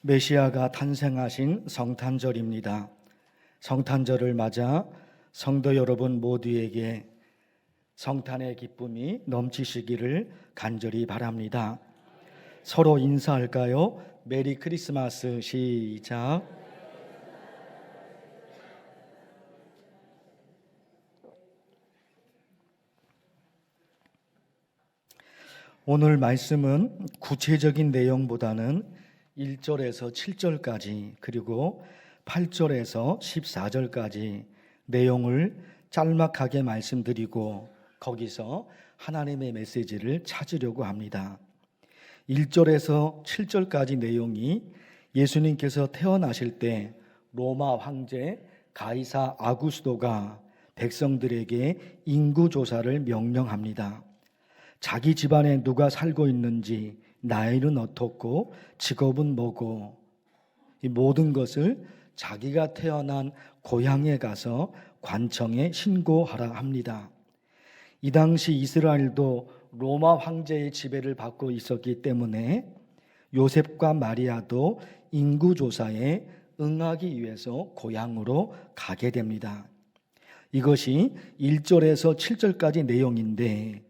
메시아가 탄생하신 성탄절입니다. 성탄절을 맞아 성도 여러분 모두에게 성탄의 기쁨이 넘치시기를 간절히 바랍니다. 서로 인사할까요? 메리 크리스마스. 시작. 오늘 말씀은 구체적인 내용보다는 1절에서 7절까지 그리고 8절에서 14절까지 내용을 짤막하게 말씀드리고 거기서 하나님의 메시지를 찾으려고 합니다. 1절에서 7절까지 내용이 예수님께서 태어나실 때 로마 황제 가이사 아구스도가 백성들에게 인구조사를 명령합니다. 자기 집안에 누가 살고 있는지, 나이는 어떻고 직업은 뭐고, 이 모든 것을 자기가 태어난 고향에 가서 관청에 신고하라 합니다. 이 당시 이스라엘도 로마 황제의 지배를 받고 있었기 때문에 요셉과 마리아도 인구조사에 응하기 위해서 고향으로 가게 됩니다. 이것이 1절에서 7절까지 내용인데,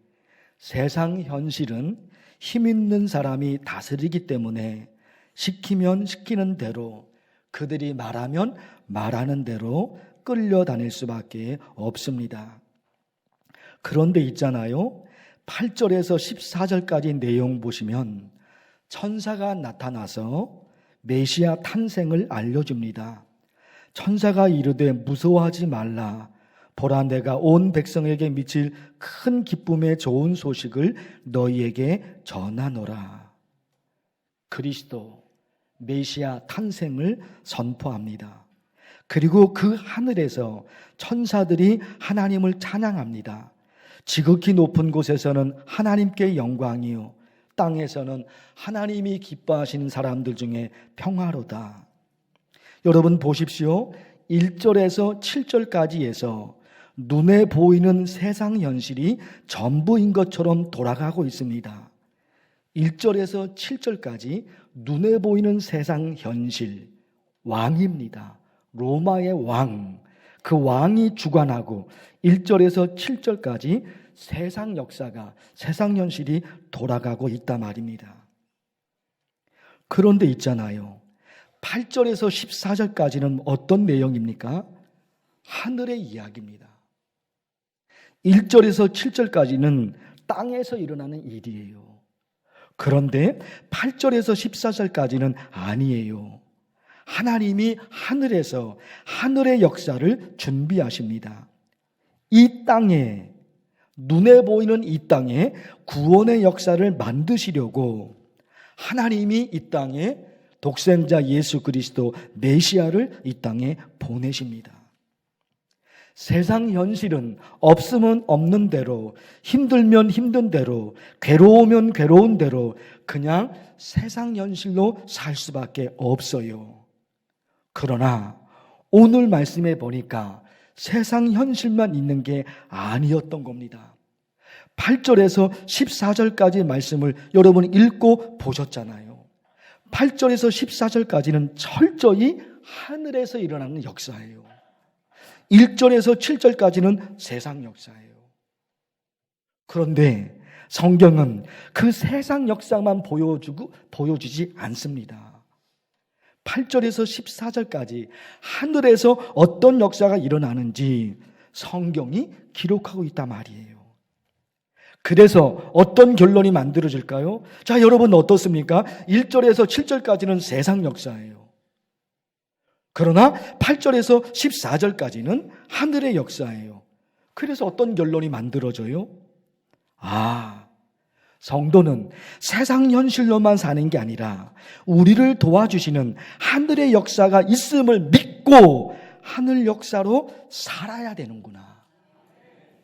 세상 현실은 힘 있는 사람이 다스리기 때문에 시키면 시키는 대로, 그들이 말하면 말하는 대로 끌려다닐 수밖에 없습니다. 그런데 있잖아요, 8절에서 14절까지 내용 보시면 천사가 나타나서 메시아 탄생을 알려줍니다. 천사가 이르되 무서워하지 말라. 보라, 내가 온 백성에게 미칠 큰 기쁨의 좋은 소식을 너희에게 전하노라. 그리스도 메시아 탄생을 선포합니다. 그리고 그 하늘에서 천사들이 하나님을 찬양합니다. 지극히 높은 곳에서는 하나님께 영광이요, 땅에서는 하나님이 기뻐하시는 사람들 중에 평화로다. 여러분 보십시오. 1절에서 7절까지에서 눈에 보이는 세상 현실이 전부인 것처럼 돌아가고 있습니다. 1절에서 7절까지 눈에 보이는 세상 현실, 왕입니다. 로마의 왕, 그 왕이 주관하고 1절에서 7절까지 세상 역사가, 세상 현실이 돌아가고 있단 말입니다. 그런데 있잖아요, 8절에서 14절까지는 어떤 내용입니까? 하늘의 이야기입니다. 1절에서 7절까지는 땅에서 일어나는 일이에요. 그런데 8절에서 14절까지는 아니에요. 하나님이 하늘에서 하늘의 역사를 준비하십니다. 이 땅에, 눈에 보이는 이 땅에 구원의 역사를 만드시려고 하나님이 이 땅에 독생자 예수 그리스도 메시아를 이 땅에 보내십니다. 세상 현실은 없으면 없는 대로, 힘들면 힘든 대로, 괴로우면 괴로운 대로 그냥 세상 현실로 살 수밖에 없어요. 그러나 오늘 말씀에 보니까 세상 현실만 있는 게 아니었던 겁니다. 8절에서 14절까지의 말씀을 여러분이 읽고 보셨잖아요. 8절에서 14절까지는 철저히 하늘에서 일어나는 역사예요. 1절에서 7절까지는 세상 역사예요. 그런데 성경은 그 세상 역사만 보여주지 않습니다. 8절에서 14절까지 하늘에서 어떤 역사가 일어나는지 성경이 기록하고 있단 말이에요. 그래서 어떤 결론이 만들어질까요? 자, 여러분 어떻습니까? 1절에서 7절까지는 세상 역사예요. 그러나 8절에서 14절까지는 하늘의 역사예요. 그래서 어떤 결론이 만들어져요? 성도는 세상 현실로만 사는 게 아니라 우리를 도와주시는 하늘의 역사가 있음을 믿고 하늘 역사로 살아야 되는구나.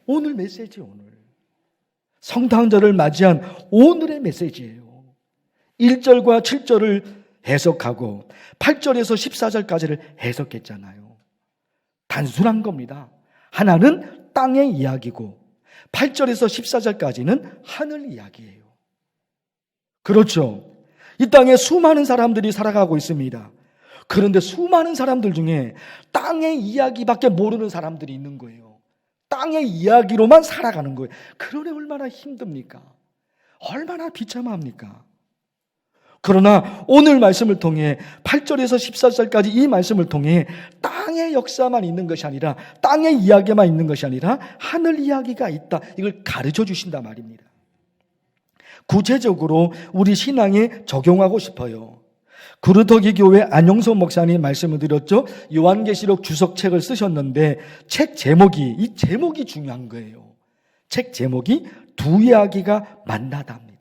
오늘 메시지, 오늘 성탄절을 맞이한 오늘의 메시지예요. 1절과 7절을 해석하고 8절에서 14절까지를 해석했잖아요. 단순한 겁니다. 하나는 땅의 이야기고 8절에서 14절까지는 하늘 이야기예요. 그렇죠. 이 땅에 수많은 사람들이 살아가고 있습니다. 그런데 수많은 사람들 중에 땅의 이야기밖에 모르는 사람들이 있는 거예요. 땅의 이야기로만 살아가는 거예요. 그러니 얼마나 힘듭니까? 얼마나 비참합니까? 그러나 오늘 말씀을 통해 8절에서 14절까지 이 말씀을 통해 땅의 역사만 있는 것이 아니라, 땅의 이야기만 있는 것이 아니라 하늘 이야기가 있다, 이걸 가르쳐 주신단 말입니다. 구체적으로 우리 신앙에 적용하고 싶어요. 구르터기 교회 안용섭 목사님 말씀을 드렸죠. 요한계시록 주석책을 쓰셨는데 책 제목이, 이 제목이 중요한 거예요. 책 제목이 두 이야기가 만나다 합니다.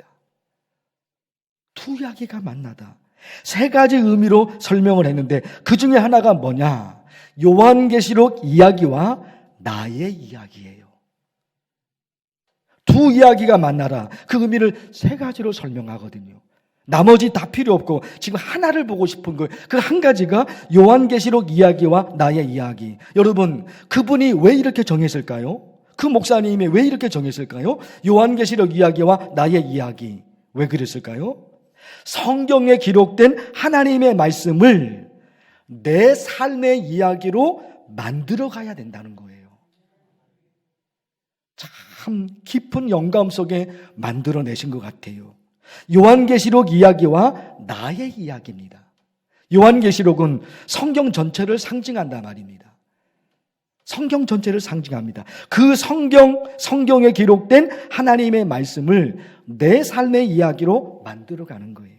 두 이야기가 만나다. 세 가지 의미로 설명을 했는데 그 중에 하나가 뭐냐? 요한계시록 이야기와 나의 이야기예요. 두 이야기가 만나라. 그 의미를 세 가지로 설명하거든요. 나머지 다 필요 없고 지금 하나를 보고 싶은 거예요. 그 한 가지가 요한계시록 이야기와 나의 이야기. 여러분, 그분이 왜 이렇게 정했을까요? 그 목사님이 왜 이렇게 정했을까요? 요한계시록 이야기와 나의 이야기. 왜 그랬을까요? 성경에 기록된 하나님의 말씀을 내 삶의 이야기로 만들어 가야 된다는 거예요. 참 깊은 영감 속에 만들어내신 것 같아요. 요한계시록 이야기와 나의 이야기입니다. 요한계시록은 성경 전체를 상징한단 말입니다. 성경 전체를 상징합니다. 그 성경에 기록된 하나님의 말씀을 내 삶의 이야기로 만들어가는 거예요.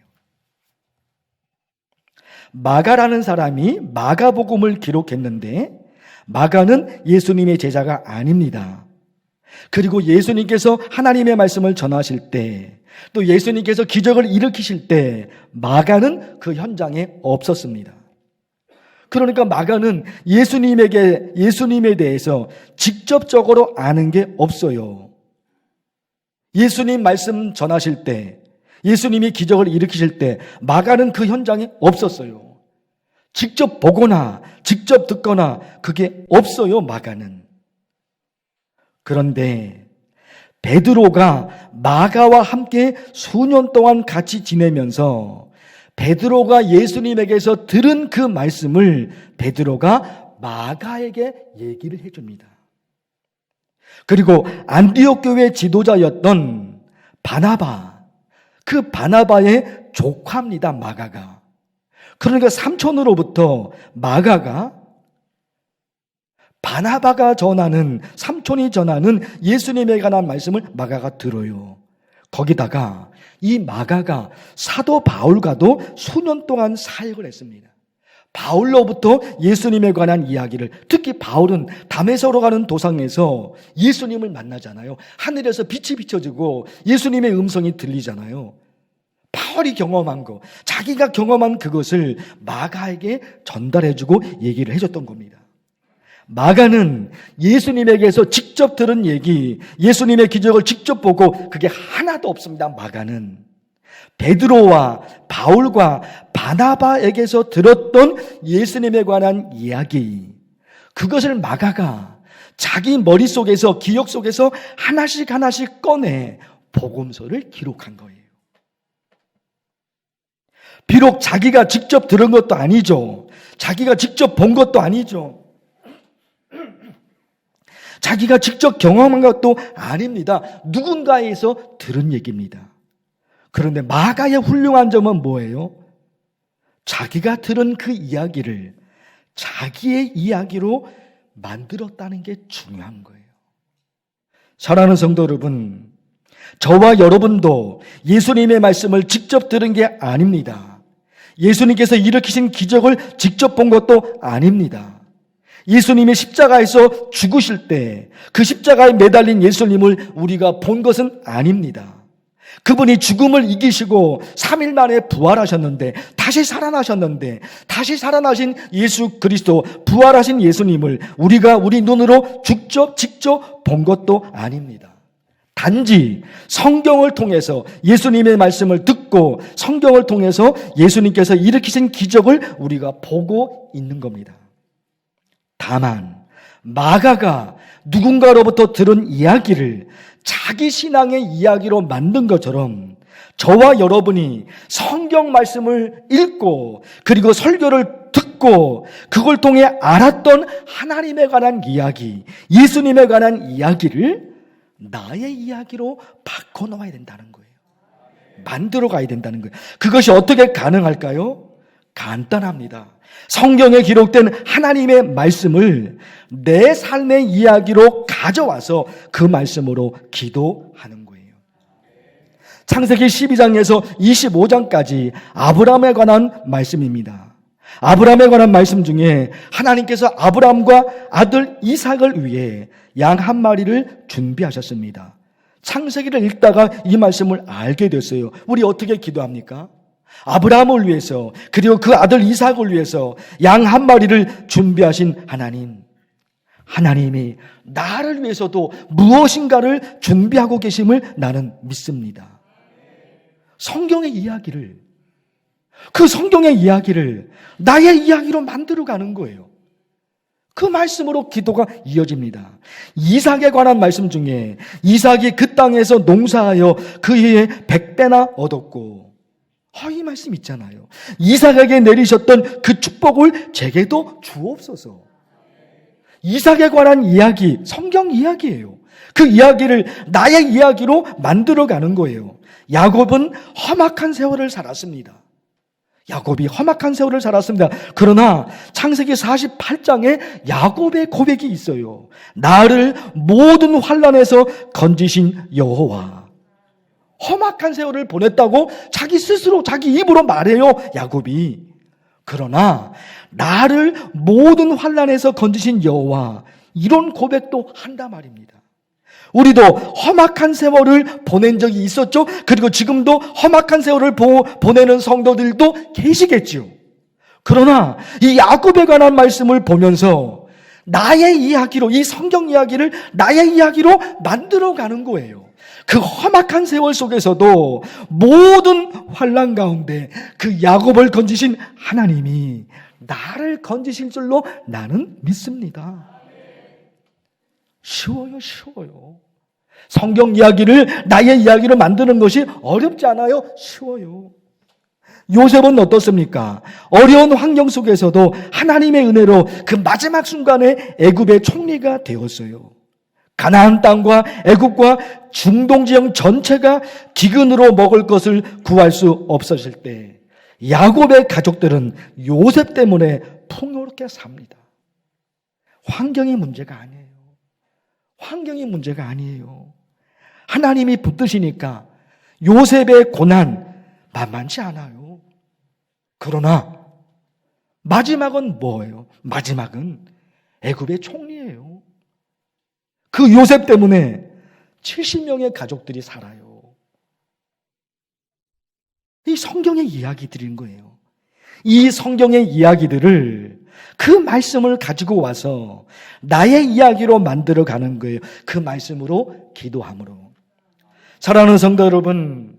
마가라는 사람이 마가복음을 기록했는데 마가는 예수님의 제자가 아닙니다. 그리고 예수님께서 하나님의 말씀을 전하실 때, 또 예수님께서 기적을 일으키실 때 마가는 그 현장에 없었습니다. 그러니까 마가는 예수님에 대해서 직접적으로 아는 게 없어요. 예수님 말씀 전하실 때, 예수님이 기적을 일으키실 때 마가는 그 현장에 없었어요. 직접 보거나 직접 듣거나 그게 없어요, 마가는. 그런데 베드로가 마가와 함께 수년 동안 같이 지내면서 베드로가 예수님에게서 들은 그 말씀을 베드로가 마가에게 얘기를 해줍니다. 그리고 안디옥 교회 지도자였던 바나바, 그 바나바의 조카입니다, 마가가. 그러니까 삼촌으로부터 마가가 바나바가 전하는, 삼촌이 전하는 예수님에 관한 말씀을 마가가 들어요. 거기다가 이 마가가 사도 바울과도 수년 동안 사역을 했습니다. 바울로부터 예수님에 관한 이야기를, 특히 바울은 다메섹으로 가는 도상에서 예수님을 만나잖아요. 하늘에서 빛이 비춰지고 예수님의 음성이 들리잖아요. 바울이 경험한 거, 자기가 경험한 그것을 마가에게 전달해주고 얘기를 해줬던 겁니다. 마가는 예수님에게서 직접 들은 얘기, 예수님의 기적을 직접 보고 그게 하나도 없습니다. 마가는 베드로와 바울과 바나바에게서 들었던 예수님에 관한 이야기, 그것을 마가가 자기 머릿속에서, 기억 속에서 하나씩 꺼내 복음서를 기록한 거예요. 비록 자기가 직접 들은 것도 아니죠. 자기가 직접 본 것도 아니죠. 자기가 직접 경험한 것도 아닙니다. 누군가에서 들은 얘기입니다. 그런데 마가의 훌륭한 점은 뭐예요? 자기가 들은 그 이야기를 자기의 이야기로 만들었다는 게 중요한 거예요. 사랑하는 성도 여러분, 저와 여러분도 예수님의 말씀을 직접 들은 게 아닙니다. 예수님께서 일으키신 기적을 직접 본 것도 아닙니다. 예수님이 십자가에서 죽으실 때 그 십자가에 매달린 예수님을 우리가 본 것은 아닙니다. 그분이 죽음을 이기시고 3일 만에 부활하셨는데, 다시 살아나셨는데, 다시 살아나신 예수 그리스도, 부활하신 예수님을 우리가 우리 눈으로 직접 본 것도 아닙니다. 단지 성경을 통해서 예수님의 말씀을 듣고 성경을 통해서 예수님께서 일으키신 기적을 우리가 보고 있는 겁니다. 다만 마가가 누군가로부터 들은 이야기를 자기 신앙의 이야기로 만든 것처럼 저와 여러분이 성경 말씀을 읽고 그리고 설교를 듣고 그걸 통해 알았던 하나님에 관한 이야기, 예수님에 관한 이야기를 나의 이야기로 바꿔놓아야 된다는 거예요. 만들어 가야 된다는 거예요. 그것이 어떻게 가능할까요? 간단합니다. 성경에 기록된 하나님의 말씀을 내 삶의 이야기로 가져와서 그 말씀으로 기도하는 거예요. 창세기 12장에서 25장까지 아브라함에 관한 말씀입니다. 아브라함에 관한 말씀 중에 하나님께서 아브라함과 아들 이삭을 위해 양 한 마리를 준비하셨습니다. 창세기를 읽다가 이 말씀을 알게 됐어요. 우리 어떻게 기도합니까? 아브라함을 위해서 그리고 그 아들 이삭을 위해서 양 한 마리를 준비하신 하나님, 하나님이 나를 위해서도 무엇인가를 준비하고 계심을 나는 믿습니다. 성경의 이야기를, 그 성경의 이야기를 나의 이야기로 만들어가는 거예요. 그 말씀으로 기도가 이어집니다. 이삭에 관한 말씀 중에 이삭이 그 땅에서 농사하여 그 해에 100배나 얻었고, 이 말씀 있잖아요. 이삭에게 내리셨던 그 축복을 제게도 주옵소서. 이삭에 관한 이야기, 성경 이야기예요. 그 이야기를 나의 이야기로 만들어가는 거예요. 야곱은 험악한 세월을 살았습니다. 야곱이 험악한 세월을 살았습니다. 그러나 창세기 48장에 야곱의 고백이 있어요. 나를 모든 환난에서 건지신 여호와. 험악한 세월을 보냈다고 자기 스스로 자기 입으로 말해요, 야곱이. 그러나 나를 모든 환난에서 건지신 여호와, 이런 고백도 한단 말입니다. 우리도 험악한 세월을 보낸 적이 있었죠. 그리고 지금도 험악한 세월을 보내는 성도들도 계시겠지요. 그러나 이 야곱에 관한 말씀을 보면서 나의 이야기로, 이 성경 이야기를 나의 이야기로 만들어가는 거예요. 그 험악한 세월 속에서도 모든 환난 가운데 그 야곱을 건지신 하나님이 나를 건지실 줄로 나는 믿습니다. 쉬워요, 쉬워요. 성경 이야기를 나의 이야기로 만드는 것이 어렵지 않아요? 쉬워요. 요셉은 어떻습니까? 어려운 환경 속에서도 하나님의 은혜로 그 마지막 순간에 애굽의 총리가 되었어요. 가나안 땅과 애굽과 중동 지역 전체가 기근으로 먹을 것을 구할 수 없었을 때 야곱의 가족들은 요셉 때문에 풍요롭게 삽니다. 환경이 문제가 아니에요. 환경이 문제가 아니에요. 하나님이 붙드시니까 요셉의 고난 만만치 않아요. 그러나 마지막은 뭐예요? 마지막은 애굽의 총리예요. 그 요셉 때문에 70명의 가족들이 살아요. 이 성경의 이야기들인 거예요. 이 성경의 이야기들을, 그 말씀을 가지고 와서 나의 이야기로 만들어가는 거예요. 그 말씀으로 기도함으로. 사랑하는 성도 여러분,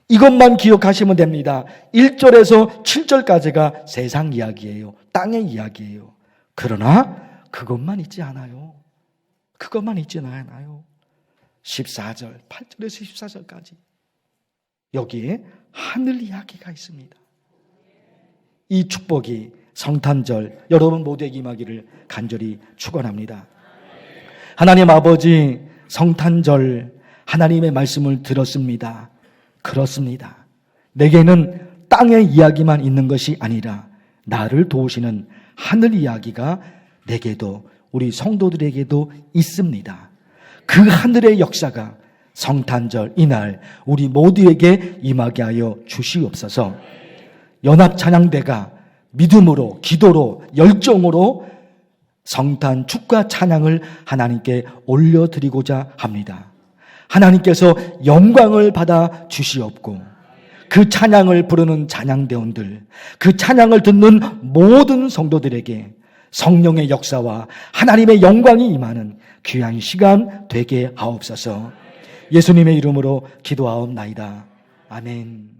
이것만 기억하시면 됩니다. 1절에서 7절까지가 세상 이야기예요. 땅의 이야기예요. 그러나 그것만 있지 않아요. 그것만 있지는 않아요. 14절, 8절에서 14절까지 여기에 하늘 이야기가 있습니다. 이 축복이 성탄절 여러분 모두에게 임하기를 간절히 축원합니다. 하나님 아버지, 성탄절 하나님의 말씀을 들었습니다. 그렇습니다. 내게는 땅의 이야기만 있는 것이 아니라 나를 도우시는 하늘 이야기가 내게도, 우리 성도들에게도 있습니다. 그 하늘의 역사가 성탄절 이날 우리 모두에게 임하게 하여 주시옵소서. 연합찬양대가 믿음으로, 기도로, 열정으로 성탄 축가 찬양을 하나님께 올려드리고자 합니다. 하나님께서 영광을 받아 주시옵고 그 찬양을 부르는 찬양대원들, 그 찬양을 듣는 모든 성도들에게 성령의 역사와 하나님의 영광이 임하는 귀한 시간 되게 하옵소서. 예수님의 이름으로 기도하옵나이다. 아멘.